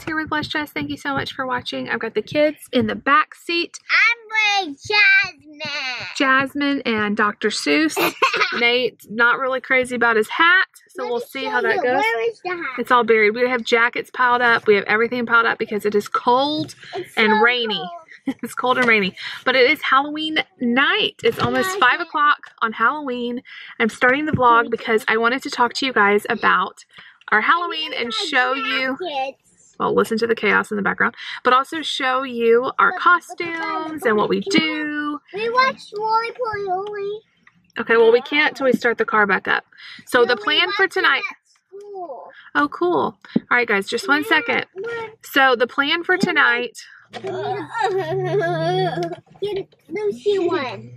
here with Bless Jess. Thank you so much for watching. I've got the kids in the back seat. I'm with Jasmine. Jasmine and Dr. Seuss. Nate's not really crazy about his hat, so we'll see how that goes. Where is the hat? It's all buried. We have jackets piled up. We have everything piled up because it is cold and rainy. It's cold and rainy, but it is Halloween night. It's almost 5 o'clock on Halloween. I'm starting the vlog because I wanted to talk to you guys about our Halloween and show you, well, listen to the chaos in the background, but also show you our costumes and what we do. We watched Holley. Okay, well, we can't till we start the car back up. So the plan for tonight. Oh, cool. All right, guys, just 1 second. So the plan for tonight. Lucy one.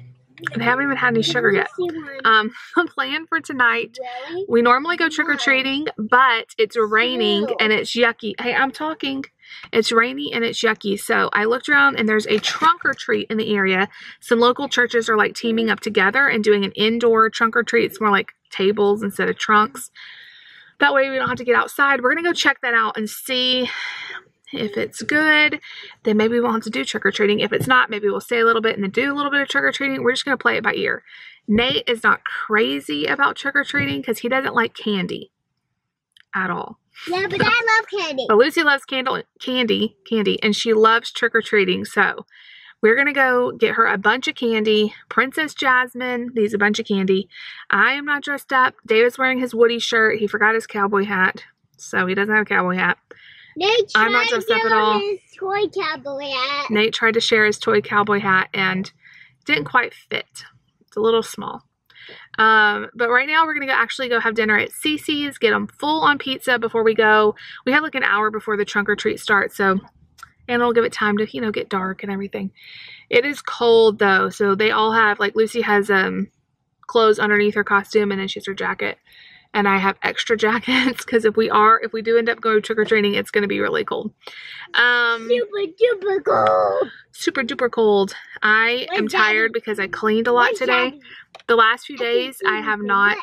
They haven't even had any sugar yet. The plan for tonight, we normally go trick-or-treating, but it's raining and it's yucky. Hey, I'm talking. It's rainy and it's yucky. So I looked around and there's a trunk-or-treat in the area. Some local churches are like teaming up together and doing an indoor trunk-or-treat. It's more like tables instead of trunks. That way we don't have to get outside. We're going to go check that out and see if it's good. Then maybe we won't have to do trick-or-treating. If it's not, maybe we'll stay a little bit and then do a little bit of trick-or-treating. We're just going to play it by ear. Nate is not crazy about trick-or-treating because he doesn't like candy at all. Yeah, but I love candy. But Lucy loves candy, and she loves trick-or-treating. So we're going to go get her a bunch of candy. Princess Jasmine needs a bunch of candy. I am not dressed up. David's wearing his Woody shirt. He forgot his cowboy hat, so he doesn't have a cowboy hat. I'm not dressed up at all. His toy cowboy hat. Nate tried to share his toy cowboy hat and didn't quite fit. It's a little small. But right now we're going to actually go have dinner at Cece's, get them full on pizza before we go. We have like an hour before the trunk or treat starts, so, and it'll give it time to, you know, get dark and everything. It is cold though, so they all have, like Lucy has clothes underneath her costume and then she has her jacket. And I have extra jackets because if we do end up going trick-or-treating, it's going to be really cold. Super duper cold. Super duper cold. I am tired because I cleaned a lot today. The last few days, I have not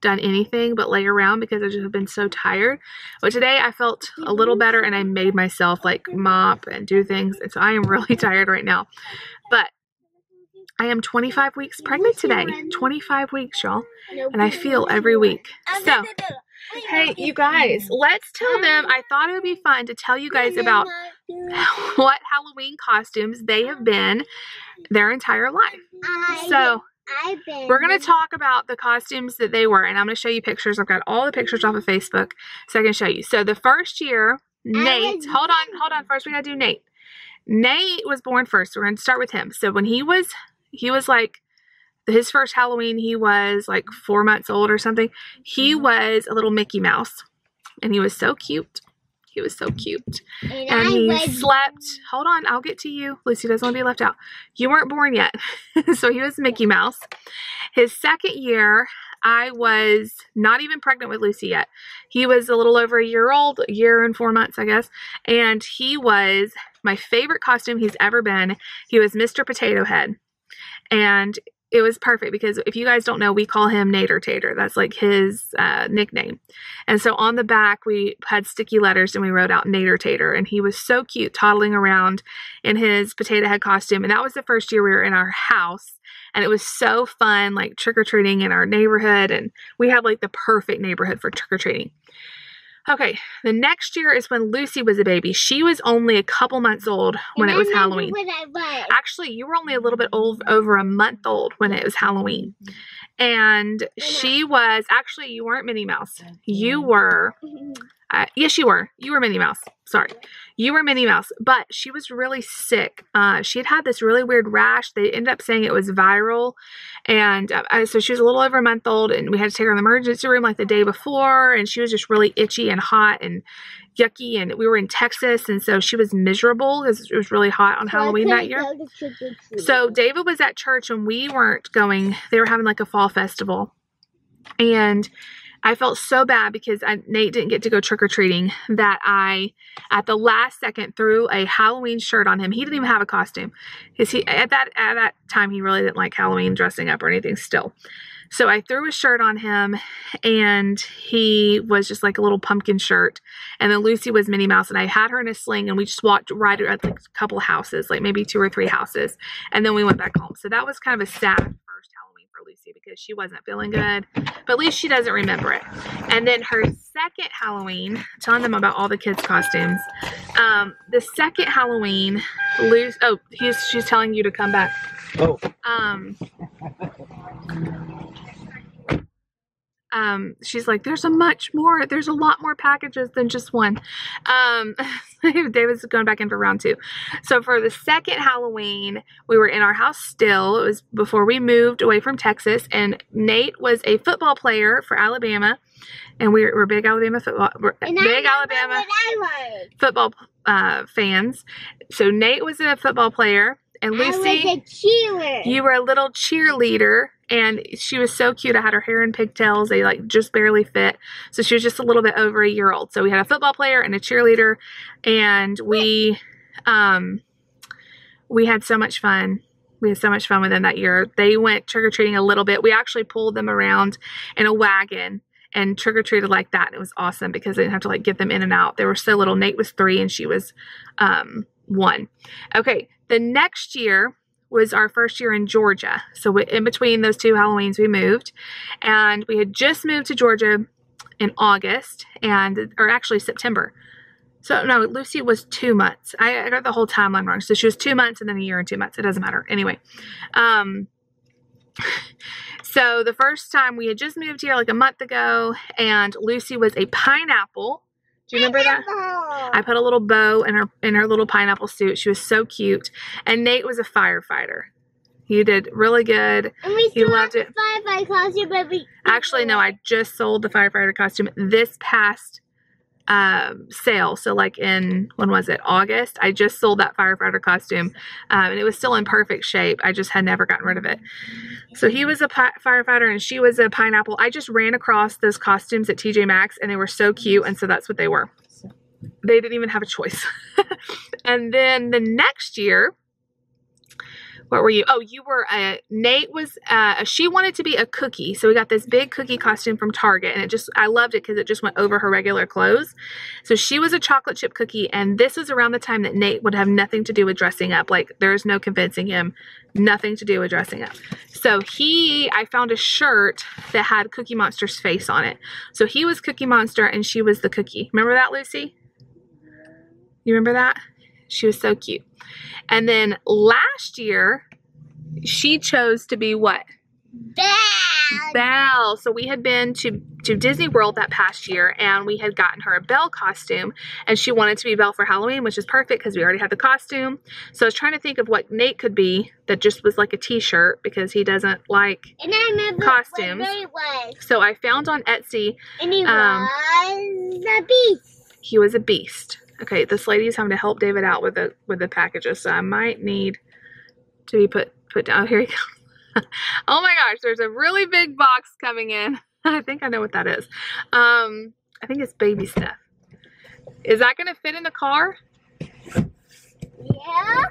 done anything but lay around because I just have been so tired. But today, I felt a little better and I made myself like mop and do things. And so I am really tired right now. But I am 25 weeks pregnant today. 25 weeks, y'all. And I feel every week. So, hey, you guys, let's tell them. I thought it would be fun to tell you guys about what Halloween costumes they have been their entire life. So, we're going to talk about the costumes that they were. And I'm going to show you pictures. I've got all the pictures off of Facebook so I can show you. So, the first year, Nate. Hold on. First, we got to do Nate. Nate was born first. We're going to start with him. So, when he was like, his first Halloween, he was like 4 months old or something. He was a little Mickey Mouse. And he was so cute. He was so cute. And he slept. Hold on, I'll get to you. Lucy doesn't want to be left out. You weren't born yet. So he was Mickey Mouse. His second year, I was not even pregnant with Lucy yet. He was a little over a year old, a year and 4 months, I guess. And he was my favorite costume he's ever been. He was Mr. Potato Head. And it was perfect because if you guys don't know, we call him Nader Tater. That's like his nickname. And so on the back, we had sticky letters and we wrote out Nader Tater. And he was so cute toddling around in his potato head costume. And that was the first year we were in our house. And it was so fun, like trick-or-treating in our neighborhood. And we had like the perfect neighborhood for trick-or-treating. Okay, the next year is when Lucy was a baby. She was only a couple months old when it was Halloween. Actually, you were only a little bit over a month old when it was Halloween. And she was, actually, you weren't Minnie Mouse. You were, yes, you were. You were Minnie Mouse. Sorry. You were Minnie Mouse. But she was really sick. She had this really weird rash. They ended up saying it was viral. And so she was a little over a month old. And we had to take her in the emergency room like the day before. And she was just really itchy and hot and yucky. And we were in Texas. And so she was miserable because it was really hot on Halloween that year. So David was at church and we weren't going. They were having like a fall festival. And I felt so bad because Nate didn't get to go trick-or-treating that I, at the last second, threw a Halloween shirt on him. He didn't even have a costume. Because at that time, he really didn't like Halloween dressing up or anything still. So I threw a shirt on him, and he was just like a little pumpkin shirt. And then Lucy was Minnie Mouse, and I had her in a sling, and we just walked right at like a couple houses, like maybe 2 or 3 houses. And then we went back home. So that was kind of a sad first Halloween for Lucy because she wasn't feeling good, but at least she doesn't remember it. And then her second Halloween, telling them about all the kids' costumes. The second Halloween, Lucy, oh, she's telling you to come back. Oh. She's like, there's a lot more packages than just one. David's going back in for round 2. So for the second Halloween, we were in our house still. It was before we moved away from Texas, and Nate was a football player for Alabama, and we're big Alabama football, football fans. So Nate was a football player, and Lucy, I was a cheerleader. You were a little cheerleader, and she was so cute. I had her hair in pigtails. They like just barely fit. So she was just a little bit over a year old. So we had a football player and a cheerleader, and we had so much fun. We had so much fun with them that year. They went trick-or-treating a little bit. We actually pulled them around in a wagon and trick-or-treated like that. And it was awesome because I didn't have to like get them in and out. They were so little. Nate was 3 and she was 1. Okay. The next year was our first year in Georgia. So in between those 2 Halloweens, we moved, and we had just moved to Georgia in August, or actually September. So no, Lucy was 2 months. I got the whole timeline wrong. So she was 2 months and then a year and 2 months. It doesn't matter. Anyway, so the first time we had just moved here like a month ago, and Lucy was a pineapple. Do you remember that? I put a little bow in her little pineapple suit. She was so cute. And Nate was a firefighter. He did really good. And we he loved it. Firefighter costume, but actually, no, I just sold the firefighter costume this past sale. So like in, when was it? August. I just sold that firefighter costume, and it was still in perfect shape. I just had never gotten rid of it. So he was a firefighter and she was a pineapple. I just ran across those costumes at TJ Maxx, and they were so cute, and so that's what they were. They didn't even have a choice. And then the next year, what were you? Oh, you were Nate was she wanted to be a cookie. So we got this big cookie costume from Target, and I loved it because it just went over her regular clothes. So she was a chocolate chip cookie, and this was around the time that Nate would have nothing to do with dressing up. Like, there's no convincing him, nothing to do with dressing up. So I found a shirt that had Cookie Monster's face on it. So he was Cookie Monster and she was the cookie. Remember that, Lucy? You remember that? She was so cute. And then last year, she chose to be what? Belle. So we had been to Disney World that past year, and we had gotten her a Belle costume, and she wanted to be Belle for Halloween, which is perfect because we already had the costume. So I was trying to think of what Nate could be that just was like a t-shirt, because he doesn't like costumes. What Nate was. So I found on Etsy. And he was a beast. He was a beast. Okay, this lady's having to help David out with the packages, so I might need to be put down. Oh, here he goes. Oh my gosh, there's a really big box coming in. I think I know what that is. I think it's baby stuff. Is that going to fit in the car? Yeah.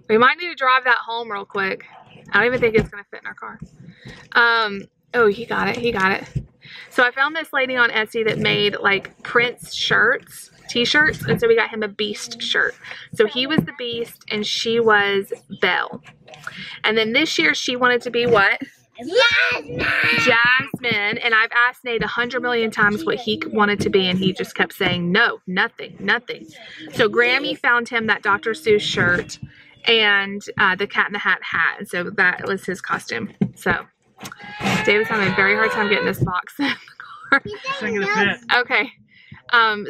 We might need to drive that home real quick. I don't even think it's going to fit in our car. Oh, he got it. He got it. So I found this lady on Etsy that made like Prince shirts, t-shirts, and so we got him a Beast shirt. So he was the Beast and she was Belle. And then this year she wanted to be what? Jasmine. And I've asked Nate 100 million times what he wanted to be, and he just kept saying no, nothing. So Grammy found him that Dr. Seuss shirt and the Cat in the Hat hat, and so that was his costume. So David's having a very hard time getting this box in the car. Okay.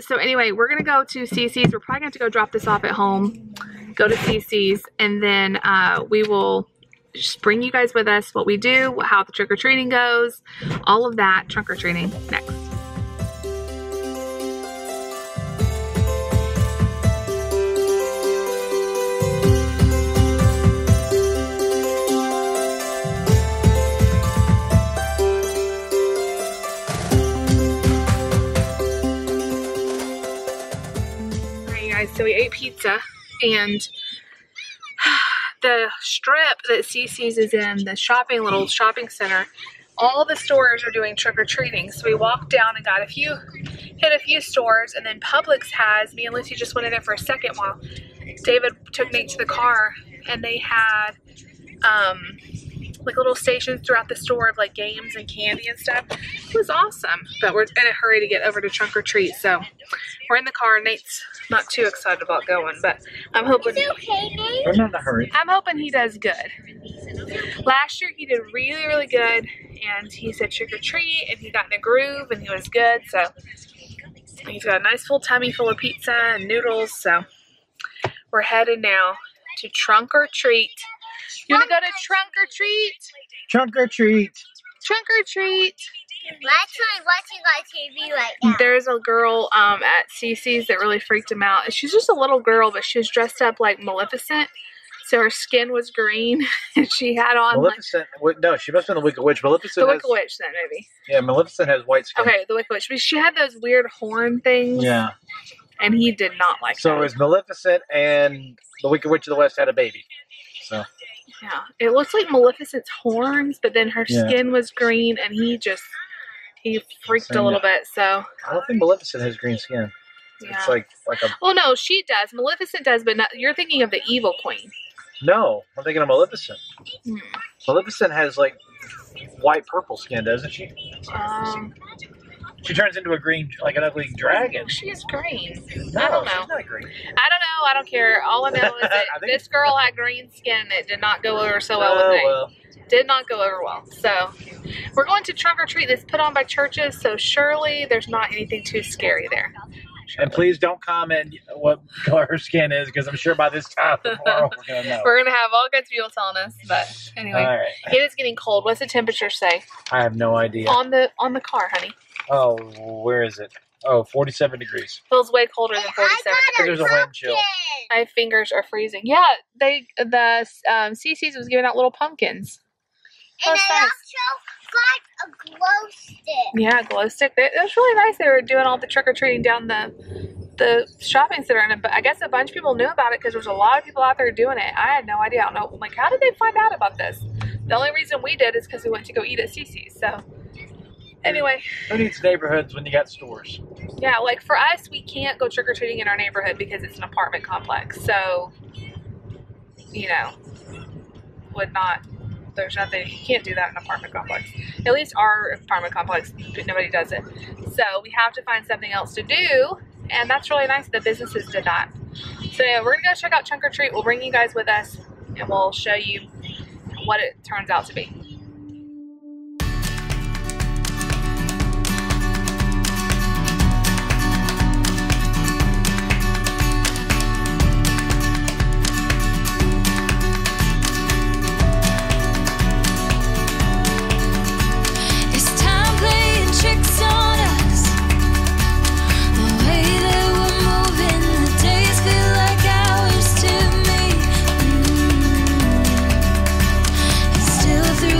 So anyway, we're going to go to CC's. We're probably going to have to go drop this off at home, go to CC's, and then we will just bring you guys with us, what we do, how the trick-or-treating goes, all of that trunk-or-treating next. So we ate pizza, and The strip that CC's is in, the little shopping center, all the stores are doing trick-or-treating. So we walked down and got hit a few stores, and then Publix has, me and Lucy just went in there for a second while David took Nate to the car, and they had like little stations throughout the store of like games and candy and stuff. It was awesome, but we're in a hurry to get over to trunk or treat, so we're in the car. Nate's not too excited about going, but I'm hoping. It's okay, Nate. We're not in a hurry. I'm hoping he does good. Last year he did really, really good, and he said trick or treat, and he got in a groove, and he was good. So he's got a nice full tummy full of pizza and noodles. So we're headed now to trunk or treat. You want to go to trunk or treat? Trunk or treat. Trunk or treat. We're actually watching our TV right now. There's a girl at CC's that really freaked him out. She's just a little girl, but she was dressed up like Maleficent. So her skin was green, and she had on Maleficent. No, she must have been the Wicked Witch. Maleficent. The Wicked Witch, then maybe. Yeah, Maleficent has white skin. Okay, the Wicked Witch. But she had those weird horn things. Yeah. And he did not like So that. it was Maleficent and the Wicked Witch of the West had a baby. So. Yeah, it looks like Maleficent's horns, but then her skin was green, and he freaked a little bit. So I don't think Maleficent has green skin. yeah. It's like a. Well, no, she does. Maleficent does, but not, you're thinking of the evil queen. No, I'm thinking of Maleficent. Hmm. Maleficent has like white purple skin, doesn't she? She turns into a green, like an ugly dragon. She is green. No, I don't know. She's not green. I don't know. I don't care. All I know is that this girl had green skin and it did not go over so well with me. Well. Did not go over well. So we're going to trunk or treat that's put on by churches. So surely there's not anything too scary there. Surely. And please don't comment what color her skin is, because I'm sure by this time tomorrow we're gonna know. We're gonna have all kinds of people telling us. But anyway, All right. it is getting cold. What's the temperature say I have no idea. on the car, honey? Oh, where is it? Oh, 47 degrees. Feels way colder than 47 There's a wind chill. My fingers are freezing. Yeah, the CC's was giving out little pumpkins. And That's I nice. also got a glow stick. Yeah, glow stick. It was really nice. They were doing all the trick-or-treating down the shopping center, and I guess a bunch of people knew about it because there's a lot of people out there doing it. I had no idea. I don't know. Like, how did they find out about this? The only reason we did is because we went to go eat at CC's. So, anyway. Who needs neighborhoods when you got stores? Yeah, like for us, we can't go trick-or-treating in our neighborhood because it's an apartment complex. So, you know, there's nothing, you can't do that in an apartment complex. At least our apartment complex, nobody does it. So we have to find something else to do, and that's really nice that businesses did that. So yeah, we're gonna go check out Trunk or Treat. We'll bring you guys with us, and we'll show you what it turns out to be. Through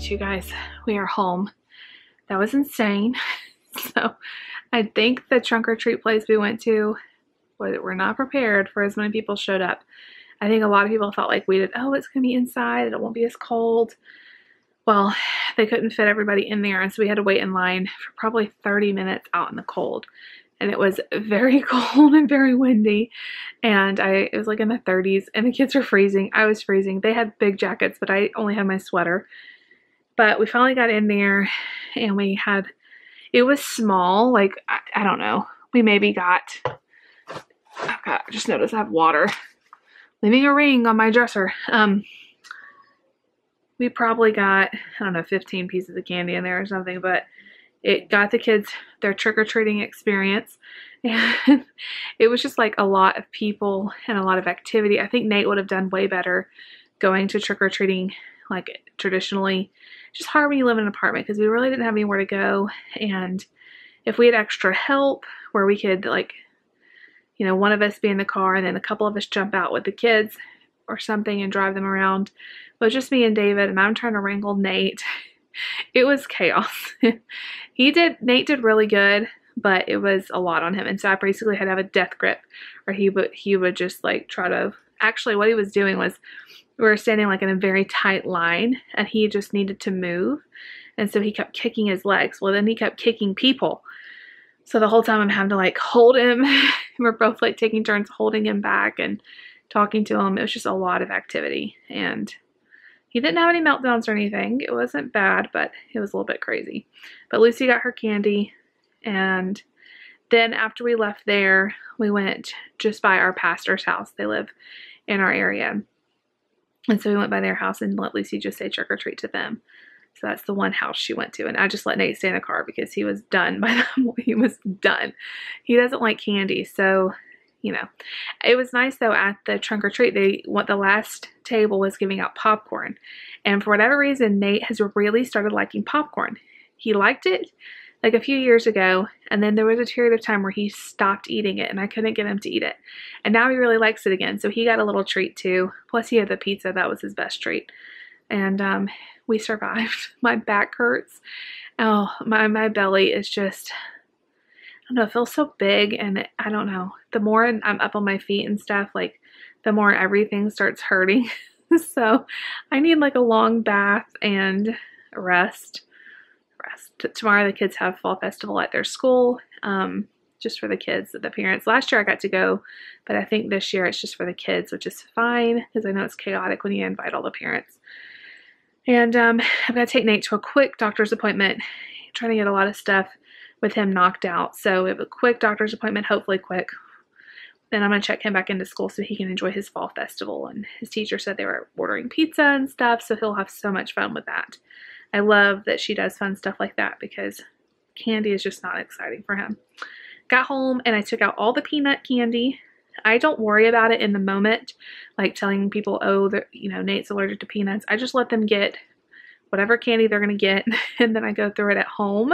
you guys, we are home. That was insane. So I think the trunk or treat place we went to, we're not prepared for as many people showed up. I think a lot of people thought like we did, oh, it's gonna be inside, it won't be as cold. Well, they couldn't fit everybody in there, and so we had to wait in line for probably 30 minutes out in the cold. And it was very cold and very windy, and it was like in the 30s, and the kids were freezing. I was freezing. They had big jackets, but I only had my sweater. But we finally got in there, and it was small, like, I don't know. We maybe got, I just noticed I have water. Leaving a ring on my dresser. We probably got, I don't know, 15 pieces of candy in there or something, but it got the kids their trick-or-treating experience. And it was just like a lot of people and a lot of activity. I think Nate would have done way better going to trick-or-treating like traditionally. It's just hard when you live in an apartment because we really didn't have anywhere to go. And if we had extra help where we could, like, you know, one of us be in the car and then a couple of us jump out with the kids or something and drive them around. But it was just me and David, and I'm trying to wrangle Nate. It was chaos. Nate did really good, but it was a lot on him. And so I basically had to have a death grip, or he would just like try to, actually what he was doing was, we were standing like in a very tight line, and he just needed to move. And so he kept kicking his legs. Well, then he kept kicking people. So the whole time I'm having to like hold him. We're both like taking turns holding him back and talking to him. It was just a lot of activity, and he didn't have any meltdowns or anything. It wasn't bad, but it was a little bit crazy. But Lucy got her candy, and then after we left there, we went just by our pastor's house. They live in our area. And so we went by their house and let Lucy just say trick or treat to them. So that's the one house she went to. And I just let Nate stay in the car because he was done by the he was done. He doesn't like candy, so you know. It was nice though at the trunk or treat. The last table was giving out popcorn. And for whatever reason, Nate has really started liking popcorn. He liked it like a few years ago, and then there was a period of time where he stopped eating it and I couldn't get him to eat it. And now he really likes it again. So he got a little treat too. Plus he had the pizza. That was his best treat. And we survived. My back hurts. Oh, my belly is just, I don't know, it feels so big, and I don't know. The more I'm up on my feet and stuff, like the more everything starts hurting. So I need like a long bath and rest. Tomorrow the kids have fall festival at their school, just for the kids, the parents. Last year I got to go, but I think this year it's just for the kids, which is fine because I know it's chaotic when you invite all the parents. And I'm going to take Nate to a quick doctor's appointment, trying to get a lot of stuff with him knocked out. So we have a quick doctor's appointment, hopefully quick. Then I'm going to check him back into school so he can enjoy his fall festival. And his teacher said they were ordering pizza and stuff, so he'll have so much fun with that. I love that she does fun stuff like that because candy is just not exciting for him. Got home and I took out all the peanut candy. I don't worry about it in the moment, like telling people, oh, you know, Nate's allergic to peanuts. I just let them get whatever candy they're going to get, and then I go through it at home.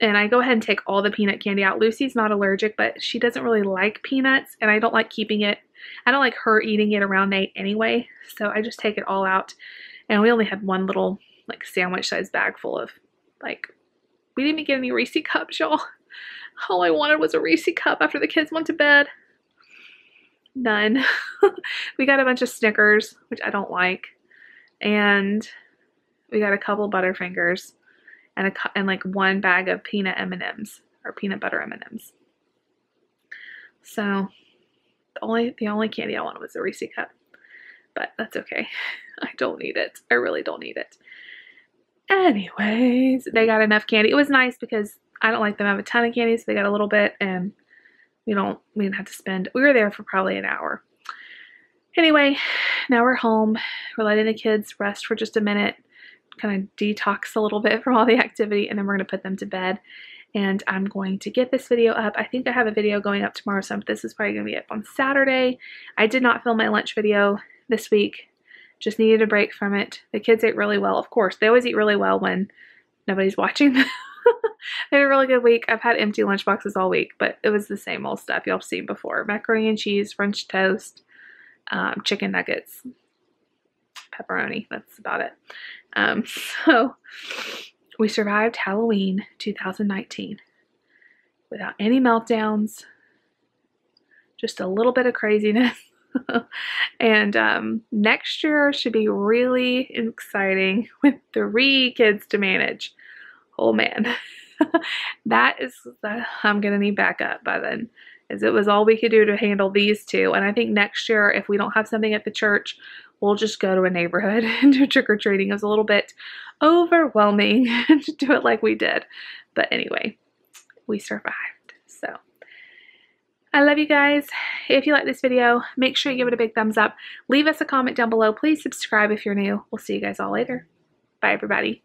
And I go ahead and take all the peanut candy out. Lucy's not allergic, but she doesn't really like peanuts, and I don't like keeping it. I don't like her eating it around Nate anyway, so I just take it all out. And we only had one little like sandwich size bag full of, like, we didn't even get any Reese cups, y'all. All I wanted was a Reese cup after the kids went to bed. None. We got a bunch of Snickers, which I don't like, and we got a couple Butterfingers and like one bag of peanut M&Ms or peanut butter M&Ms. So the only candy I wanted was a Reese cup, but that's okay. I don't need it. I really don't need it. Anyways, they got enough candy. It was nice because I don't like them to have a ton of candy, so they got a little bit, and we didn't have to spend, we were there for probably an hour. Anyway, now we're home. We're letting the kids rest for just a minute, kind of detox a little bit from all the activity, and then we're going to put them to bed. And I'm going to get this video up. I think I have a video going up tomorrow, so this is probably going to be up on Saturday. I did not film my lunch video this week. Just needed a break from it. The kids ate really well, of course. They always eat really well when nobody's watching them. They had a really good week. I've had empty lunch boxes all week, but it was the same old stuff y'all have seen before. Macaroni and cheese, French toast, chicken nuggets, pepperoni. That's about it. So we survived Halloween 2019 without any meltdowns, just a little bit of craziness. And next year should be really exciting with 3 kids to manage. Oh man, I'm gonna need backup by then, as it was all we could do to handle these 2. And I think next year, if we don't have something at the church, we'll just go to a neighborhood and do trick-or-treating. It was a little bit overwhelming to do it like we did, but anyway, we survived. So I love you guys. If you like this video, make sure you give it a big thumbs up. Leave us a comment down below. Please subscribe if you're new. We'll see you guys all later. Bye, everybody.